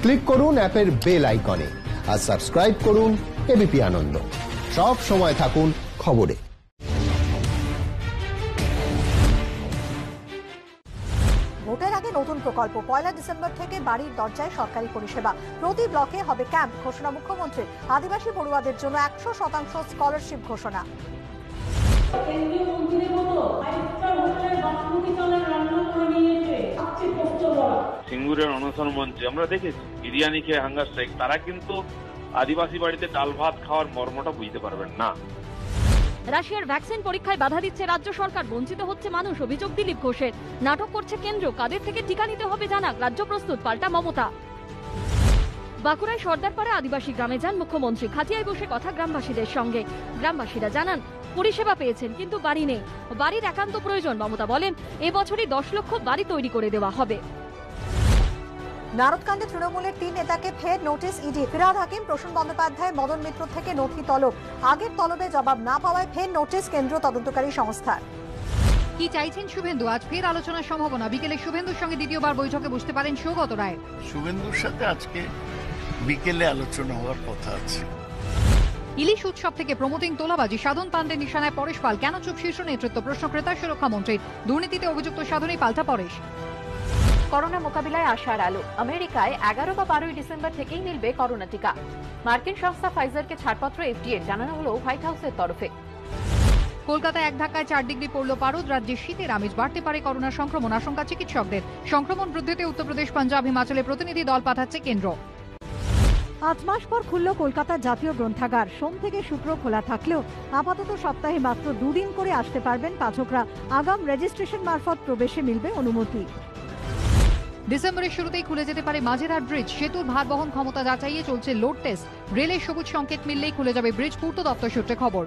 Click করুন অ্যাপের bell আইকনে আর সাবস্ক্রাইব করুন এবিপি আনন্দ। সব সময় থাকুন খবরে। ভোটের আগে নতুন প্রকল্প 1 ডিসেম্বর থেকে বাড়ির দরজায় সরকারি পরিষেবা, প্রতি ব্লকে হবে ক্যাম্প, ঘোষণা মুখ্যমন্ত্রীর। আদিবাসী পড়ুয়াদের জন্য 100% স্কলারশিপ ঘোষণা। সিঙ্গুরের অনশন মঞ্চে আমরা দেখেছি বিরিয়ানি খেয়ে হাঙ্গার স্ট্রাইক, তারা কিন্তু আদিবাসী বাড়িতে ডাল ভাত খাওয়ার মর্মটা বুঝতে পারবেন না। রাশিয়ার ভ্যাকসিন পরীক্ষায় বাধা দিচ্ছে রাজ্য সরকার, বঞ্চিত হচ্ছে মানুষ, অভিযোগ দিলীপ ঘোষের। নাটক করছে কেন্দ্র, কাদের থেকে টিকা নিতে হবে জানাক, রাজ্য প্রস্তুত, পাল্টা মমতা। বাঁকুড়ায় সর্দারপাড়া আদিবাসী গ্রামে যান মুখ্যমন্ত্রী, খাটিয়ায় বসে কথা গ্রামবাসীদের সঙ্গে। গ্রামবাসীরা জানান পরিষেবা পেয়েছেন কিন্তু বাড়ি নেই, বাড়ির একান্ত প্রয়োজন। মমতা বলেন এবছরই 10 লক্ষ বাড়ি তৈরি করে দেওয়া হবে। নারদকাণ্ডে তৃণমূলের 3 নেতাকে ফের নোটিশ ইডি। ফিরহাদ হাকিম, প্রসূন বন্দ্যোপাধ্যায়, মদন মিত্র থেকে নথি তলব। আগের তলবে জবাব না পাওয়ায় ফের নোটিশ কেন্দ্রীয় তদন্তকারী সংস্থার। কি চাইছেন শুভেন্দু? আজ ফের আলোচনার সম্ভাবনা। বিকেলে শুভেন্দুর সঙ্গে দ্বিতীয়বার বৈঠকে বসতে পারেন সৌগত রায়। শুভেন্দুর সাথে আজকে বিকেলে আলোচনা হওয়ার কথা আছে। ইলিশ উৎসব থেকে প্রমোটিং তোলাবাজি, সাধন পান্ডে নিশানায় পরেশ পাল। কেন চুপ শীর্ষ নেতৃত্ব? প্রশ্ন ক্রেতা সুরক্ষা মন্ত্রীর। দুর্নীতিতে অভিযুক্ত সাধনেই পাল্টা পরেশ। করোনা মোকাবিলায় আশার আলো। আমেরিকায় 11 বা 12 ডিসেম্বর থেকেই মিলবে করোনা টিকা। মার্কিন সংস্থা ফাইজারকে ছাড়পত্র এফডিএ জানানো হলো হোয়াইট হাউসের তরফে। কলকাতায় 1 ধাক্কায় 4 ডিগ্রি পড়ল পারদ। রাজ্যে শীতের আমেজ, বাড়তে পারে করোনা সংক্রমণ, আশঙ্কা চিকিৎসকদের। সংক্রমণ বৃদ্ধিতে উত্তরপ্রদেশ, পাঞ্জাব, হিমাচলে প্রতিনিধি দল পাঠাচ্ছে কেন্দ্র। 5 মাস পর খুলল কলকাতার জাতীয় গ্রন্থাগার। সোম থেকে শুক্র খোলা থাকলেও আপাতত সপ্তাহে মাত্র 2 দিন করে আসতে পারবেন পাঠকরা। আগাম রেজিস্ট্রেশন মারফত প্রবেশে মিলবে অনুমতি। ডিসেম্বরের শুরুতেই খুলে যেতে পারে মাঝেরহাট ব্রিজ। সেতুর ভার বহন ক্ষমতা যাচাইয়ে চলছে লোড টেস্ট। রেলের সবুজ সংকেত মিললেই খুলে যাবে ব্রিজ, পূর্ত দপ্তর সূত্রে খবর।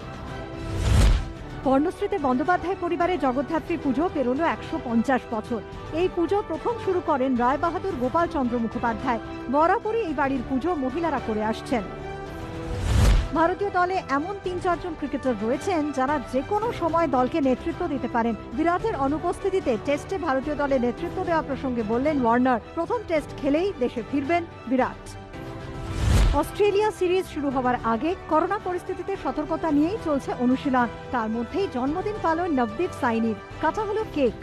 কর্ণশ্রীতে বন্দ্যোপাধ্যায় পরিবারে জগদ্ধাত্রী পুজো পেরোলো 150 বছর। এই পুজো প্রথম শুরু করেন রায় বাহাদুর গোপাল চন্দ্র মুখোপাধ্যায়। বরাবরই এই বাড়ির পুজো মহিলারা করে আসছেন। ভারতীয় দলে এমন 3-4 জন ক্রিকেটার রয়েছেন যারা যে কোনো সময় দলকে নেতৃত্ব দিতে পারেন। বিরাটের অনুপস্থিতিতে টেস্টে ভারতীয় দলে নেতৃত্ব দেওয়া প্রসঙ্গে বললেন ওয়ার্নার, প্রথম টেস্ট খেলেই দেশে ফিরবেন বিরাট। অস্ট্রেলিয়া সিরিজ শুরু হওয়ার আগে করোনা পরিস্থিতিতে সতর্কতা নিয়েই চলছে অনুশীলন। তার মধ্যেই জন্মদিন পালন নবদীপ সাইনির। কাটা হলো কেক।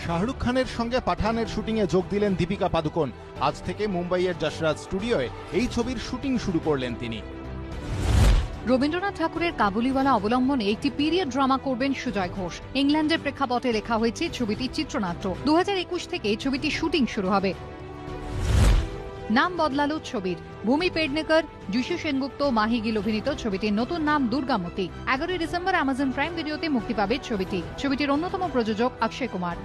শাহরুখ খানের সঙ্গে পাঠানের শুটিংয়ে যোগ দিলেন দীপিকা পাদুকোন। আজ থেকে মুম্বাইয়ের যশরাজ স্টুডিওয়ে এই ছবির শুটিং শুরু করলেন তিনি। রবীন্দ্রনাথ ঠাকুরের কাবুলিওয়ালা অবলম্বনে একটি পিরিয়ড ড্রামা করবেন সুজয় ঘোষ। ইংল্যান্ডের প্রেক্ষাপটে লেখা হয়েছে ছবিটির চিত্রনাট্য। 2021 থেকে ছবিটির শুটিং শুরু হবে। নাম বদলালো ছবির। ভূমি পেডনেকর, যিশু সেনগুপ্ত, মাহি গিল অভিনীত ছবিটির নতুন নাম দুর্গামতি। 11 ডিসেম্বর অ্যামাজন প্রাইম ভিডিওতে মুক্তি পাবে ছবিটি। ছবিটির অন্যতম প্রযোজক অক্ষয় কুমার।